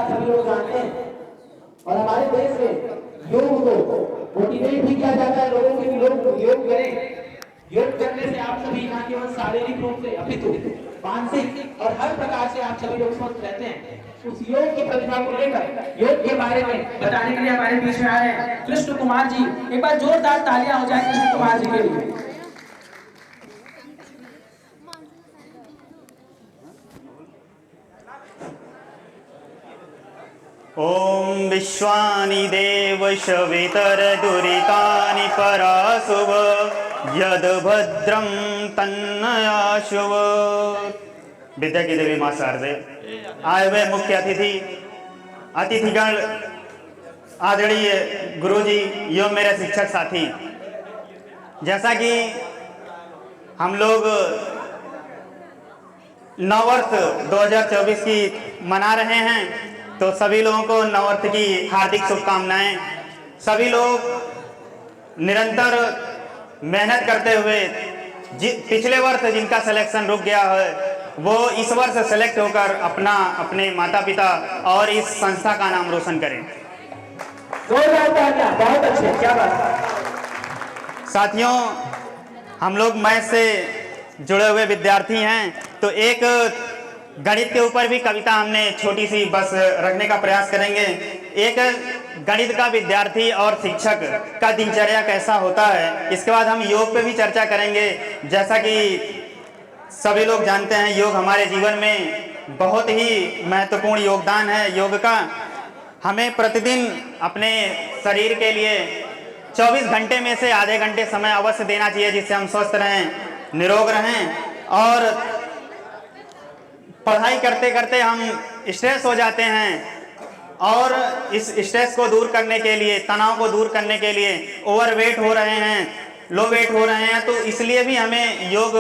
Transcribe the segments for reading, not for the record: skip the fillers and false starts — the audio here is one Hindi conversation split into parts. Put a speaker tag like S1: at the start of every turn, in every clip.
S1: सभी लोग जानते हैं और हमारे देश में योग को मोटिवेट भी किया जाता है लोगों के लिए लोग योग करें। योग करने से आप सभी ना केवल शारीरिक रूप से अपितु मानसिक और हर प्रकार से आप सभी लोग स्वस्थ रहते हैं। उस योग की प्रतिभा को लेकर योग के बारे में बताने के लिए हमारे बीच में आए हैं कृष्ण कुमार जी। एक बार जोरदार तालियां हो जाए कृष्ण कुमार जी के लिए।
S2: ओम विश्वानि देव शवितर दुरितानि पराशुव यद भद्रं तन्नयाशुव। विद्या की देवी मां शारदे, आए हुए मुख्य अतिथिगण, आदरणीय गुरुजी एवं मेरे शिक्षक साथी, जैसा कि हम लोग नववर्ष 2024 की मना रहे हैं, तो सभी लोगों को नववर्ष की हार्दिक शुभकामनाएं। सभी लोग निरंतर मेहनत करते हुए पिछले वर्ष जिनका सिलेक्शन रुक गया है वो इस वर्ष सेलेक्ट होकर अपने माता पिता और इस संस्था का नाम रोशन करें।
S1: बहुत अच्छे, क्या बात।
S2: साथियों, हम लोग मैथ से जुड़े हुए विद्यार्थी हैं, तो एक गणित के ऊपर भी कविता हमने छोटी सी बस रखने का प्रयास करेंगे। एक गणित का विद्यार्थी और शिक्षक का दिनचर्या कैसा होता है, इसके बाद हम योग पे भी चर्चा करेंगे। जैसा कि सभी लोग जानते हैं, योग हमारे जीवन में बहुत ही महत्वपूर्ण योगदान है। योग का हमें प्रतिदिन अपने शरीर के लिए 24 घंटे में से आधे घंटे समय अवश्य देना चाहिए, जिससे हम स्वस्थ रहें, निरोग रहें। और पढ़ाई करते करते हम स्ट्रेस हो जाते हैं, और इस स्ट्रेस को दूर करने के लिए, तनाव को दूर करने के लिए ओवरवेट हो रहे हैं, लो वेट हो रहे हैं, तो इसलिए भी हमें योग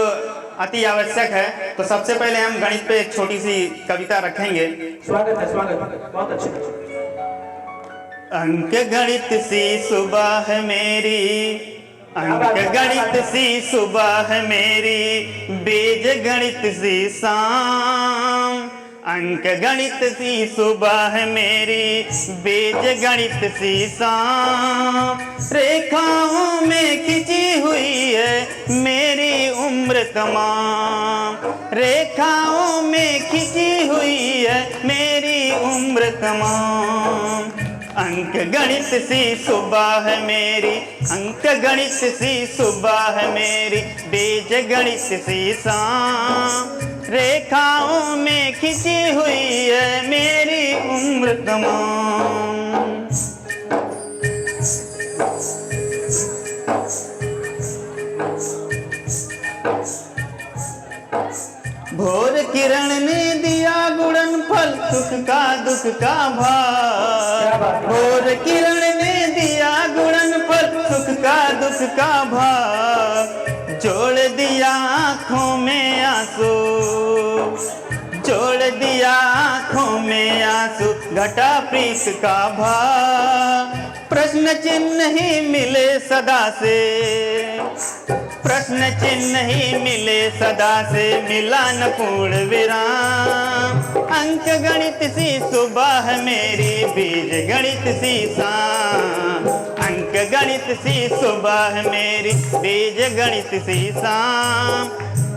S2: अति आवश्यक है। तो सबसे पहले हम गणित पे एक छोटी सी कविता रखेंगे।
S1: स्वागत है, स्वागत, बहुत अच्छा।
S2: अंक गणित सी सुबह है मेरी, अंक गणित सी सुबह है मेरी, बीज गणित सी शाम। अंक गणित सी सुबह है मेरी, बीज गणित सी शाम। रेखाओं में खिंची हुई है मेरी उम्र तमाम, रेखाओं में खिंची हुई है मेरी उम्र तमाम। अंक गणित सी सुबह है मेरी, अंक गणित सी सुबह है मेरी, बीज गणित सी शाम। रेखाओं में खिंची हुई है मेरी उम्र तमाम। भोर किरण ने दिया गुड़न फल, सुख का दुख का भाव। भोर किरण ने दिया गुड़न फल, सुख का दुख का भाव। जोड़ दिया आँखों में आंसू, जोड़ दिया आँखों में आंसू, घटा प्रीत का भाव। प्रश्न चिन्ह ही मिले सदा से, प्रश्न चिन्ह ही मिले सदा से, मिला न पूर्ण विराम। अंक गणित सी सुबह मेरी, बीज गणित सी शाम। अंक गणित सी सुबह मेरी, बीज गणित सी शाम।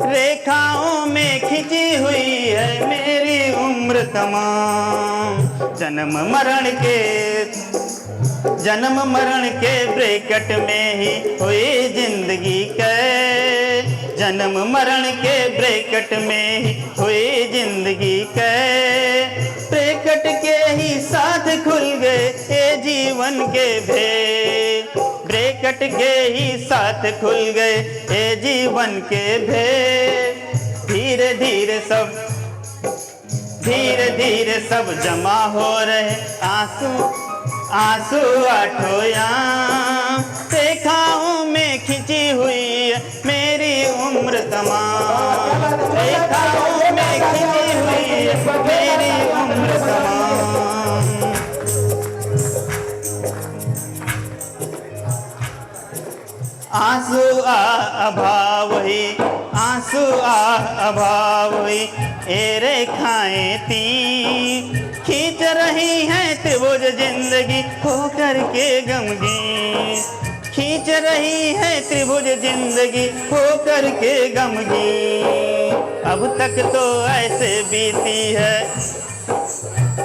S2: रेखाओं में खिंची हुई है मेरी उम्र तमाम। जन्म मरण के ब्रैकेट में ही हुई जिंदगी कै, जन्म मरण के ब्रैकेट में ही हुई जिंदगी कै। ब्रैकेट के ही साथ खुल गए ये जीवन के भेद, ब्रैकेट के ही साथ खुल गए ये जीवन के भेद। धीरे धीरे सब जमा हो रहे आंसू, आंसू आठों याम। रेखाओं में खिंची हुई मेरी उम्र तमाम, रेखाओं में खिंची हुई मेरी उम्र तमाम। आंसू अभाव ही, आंसू अभाव ही, ए रेखाएं तीन खींच रही है त्रिभुज जिंदगी होकर के गमगीन, खींच रही है त्रिभुज जिंदगी होकर के गमगीन। अब तक तो ऐसे बीती है,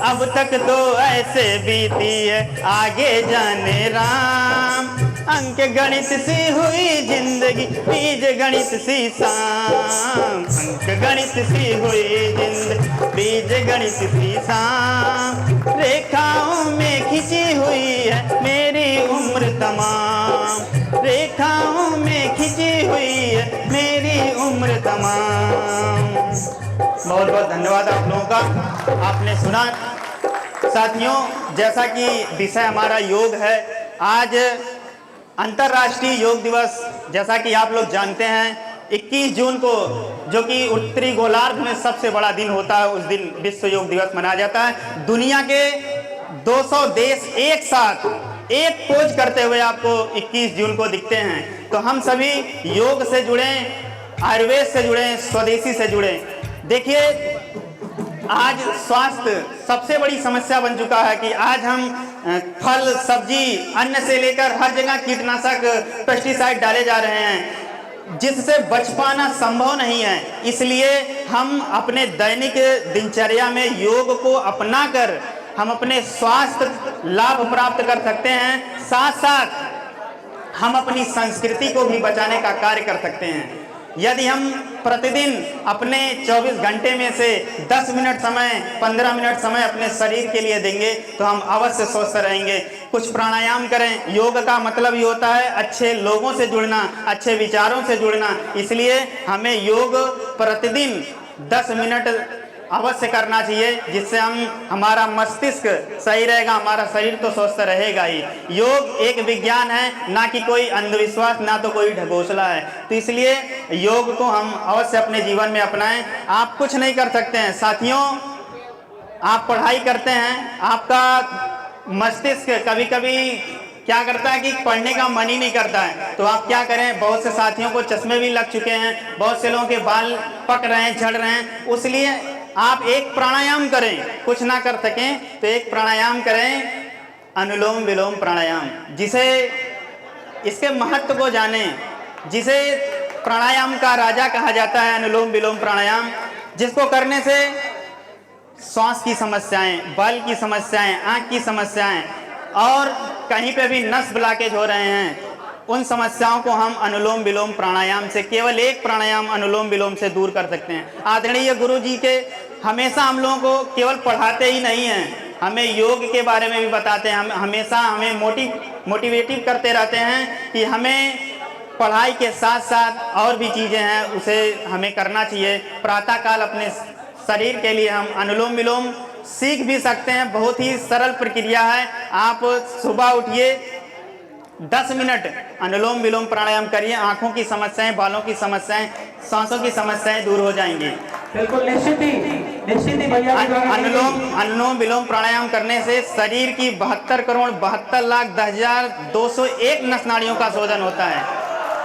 S2: अब तक तो ऐसे बीती है, आगे जाने राम। अंक गणित सी हुई जिंदगी, बीज गणित सी शाम। अंक गणित सी हुई जिंदगी, बीज गणित सी शाम। रेखाओं में खिंची हुई है मेरी उम्र तमाम, रेखाओं में खिंची हुई है मेरी उम्र तमाम। बहुत बहुत धन्यवाद आप लोगों का, आपने सुना। साथियों, जैसा कि विषय हमारा योग है, आज अंतर्राष्ट्रीय योग दिवस, जैसा कि आप लोग जानते हैं, 21 जून को, जो कि उत्तरी गोलार्ध में सबसे बड़ा दिन होता है, उस दिन विश्व योग दिवस मनाया जाता है। दुनिया के 200 देश एक साथ एक पोज करते हुए आपको 21 जून को दिखते हैं। तो हम सभी योग से जुड़े, आयुर्वेद से जुड़े, स्वदेशी से जुड़े। देखिए, आज स्वास्थ्य सबसे बड़ी समस्या बन चुका है कि आज हम फल, सब्जी, अन्न से लेकर हर जगह कीटनाशक, पेस्टिसाइड डाले जा रहे हैं, जिससे बच पाना संभव नहीं है। इसलिए हम अपने दैनिक दिनचर्या में योग को अपनाकर हम अपने स्वास्थ्य लाभ प्राप्त कर सकते हैं, साथ साथ हम अपनी संस्कृति को भी बचाने का कार्य कर सकते हैं। यदि हम प्रतिदिन अपने 24 घंटे में से 10 मिनट समय, 15 मिनट समय अपने शरीर के लिए देंगे तो हम अवश्य स्वस्थ रहेंगे। कुछ प्राणायाम करें। योग का मतलब ही होता है अच्छे लोगों से जुड़ना, अच्छे विचारों से जुड़ना। इसलिए हमें योग प्रतिदिन 10 मिनट अवश्य करना चाहिए, जिससे हमारा मस्तिष्क सही रहेगा, हमारा शरीर तो स्वस्थ रहेगा ही। योग एक विज्ञान है, ना कि कोई अंधविश्वास, ना तो कोई ढकोसला है। तो इसलिए योग को हम अवश्य अपने जीवन में अपनाएं। आप कुछ नहीं कर सकते हैं साथियों, आप पढ़ाई करते हैं, आपका मस्तिष्क कभी कभी क्या करता है कि पढ़ने का मन ही नहीं करता है, तो आप क्या करें, बहुत से साथियों को चश्मे भी लग चुके हैं, बहुत से लोगों के बाल पक रहे हैं, झड़ रहे हैं। उसलिए आप एक प्राणायाम करें, कुछ ना कर सकें तो एक प्राणायाम करें, अनुलोम विलोम प्राणायाम, जिसे इसके महत्व को जानें, जिसे प्राणायाम का राजा कहा जाता है। अनुलोम विलोम प्राणायाम, जिसको करने से श्वास की समस्याएं, बल की समस्याएं, आंख की समस्याएं और कहीं पे भी नस ब्लॉकेज हो रहे हैं, उन समस्याओं को हम अनुलोम विलोम प्राणायाम से, केवल एक प्राणायाम अनुलोम विलोम से दूर कर सकते हैं। आदरणीय गुरु जी के हमेशा हम लोगों को केवल पढ़ाते ही नहीं हैं, हमें योग के बारे में भी बताते हैं। हम हमेशा हमें मोटिवेटिव करते रहते हैं कि हमें पढ़ाई के साथ साथ और भी चीज़ें हैं, उसे हमें करना चाहिए। प्रातःकाल अपने शरीर के लिए हम अनुलोम विलोम सीख भी सकते हैं। बहुत ही सरल प्रक्रिया है। आप सुबह उठिए, 10 मिनट अनुलोम विलोम प्राणायाम करिए, आंखों की समस्याएं, बालों की समस्याएं, सांसों की समस्याएं दूर हो जाएंगी।
S1: बिल्कुल निश्चित ही भैया।
S2: अनुलोम विलोम प्राणायाम करने से शरीर की 72,72,10,201 नस नाड़ियों का शोधन होता है,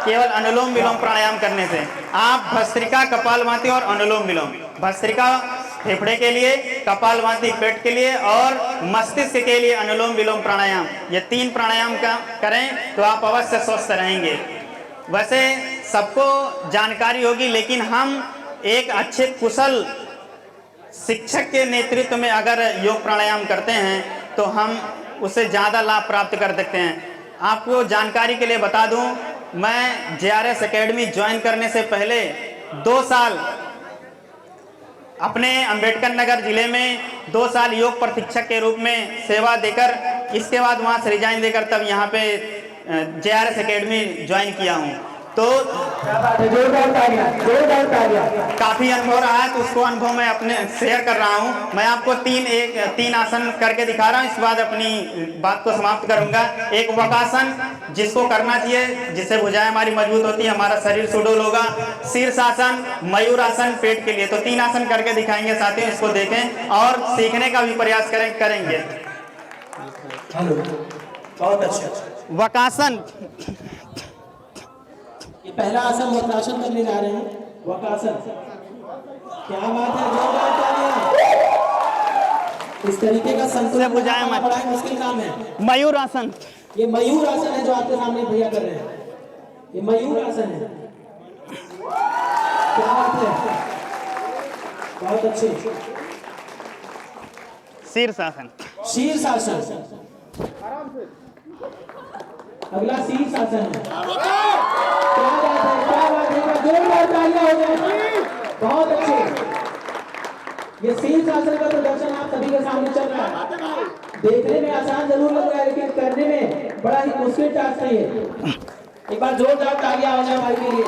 S2: केवल अनुलोम विलोम प्राणायाम करने से। आप भस्त्रिका, कपालभाति और अनुलोम विलोम, भस्त्रिका फेफड़े के लिए, कपालभाति पेट के लिए और मस्तिष्क के लिए अनुलोम विलोम प्राणायाम, ये 3 प्राणायाम का करें तो आप अवश्य स्वस्थ रहेंगे। वैसे सबको जानकारी होगी, लेकिन हम एक अच्छे कुशल शिक्षक के नेतृत्व में अगर योग प्राणायाम करते हैं तो हम उससे ज़्यादा लाभ प्राप्त कर सकते हैं। आपको जानकारी के लिए बता दूं, मैं JRS एकेडमी ज्वाइन करने से पहले 2 साल अपने अंबेडकर नगर जिले में 2 साल योग प्रशिक्षक के रूप में सेवा देकर, इसके बाद वहाँ से रिजाइन देकर तब यहाँ पे JRS एकेडमी ज्वाइन किया हूँ। तो काफ़ी अनुभव रहा है, तो उसको अनुभव मैं अपने शेयर कर रहा हूँ। मैं आपको 3 आसन करके दिखा रहा हूँ, इसके बाद अपनी बात को समाप्त करूँगा। एक वकासन, जिसको करना चाहिए, जिससे भुजाएं हमारी मजबूत होती है, हमारा शरीर सुडौल होगा। शीर्षासन, मयूरासन पेट के लिए। तो 3 आसन करके दिखाएंगे साथियों, इसको देखें और सीखने का भी प्रयास करेंगे।
S1: बहुत अच्छा।
S2: वकासन,
S1: पहला आसन वक्रासन करने जा रहे हैं। वक्रासन, क्या बात है, जोरदार तालियां। इस तरीके का संतुलन
S2: बुझाएं
S1: बनाना
S2: मत।
S1: बड़ा ही मुश्किल काम है।
S2: मयूर आसन।
S1: ये मयूर आसन है जो आपके सामने भैया कर रहे हैं, ये मयूर आसन है। क्या बात है, बहुत अच्छे।
S2: शीर्षासन।
S1: शीर्षासन, अगला शीर्षासन है। क्या बात है, क्या बात है, जोरदार तालियां हो जाए। बहुत अच्छे। ये शीर्षासन का प्रदर्शन आप सभी के सामने चल रहा है। देखने में आसान जरूर लग रहा है लेकिन करने में बड़ा ही मुश्किल टास्क है ये। एक बार जोरदार तालियां हो जाए भाई के लिए।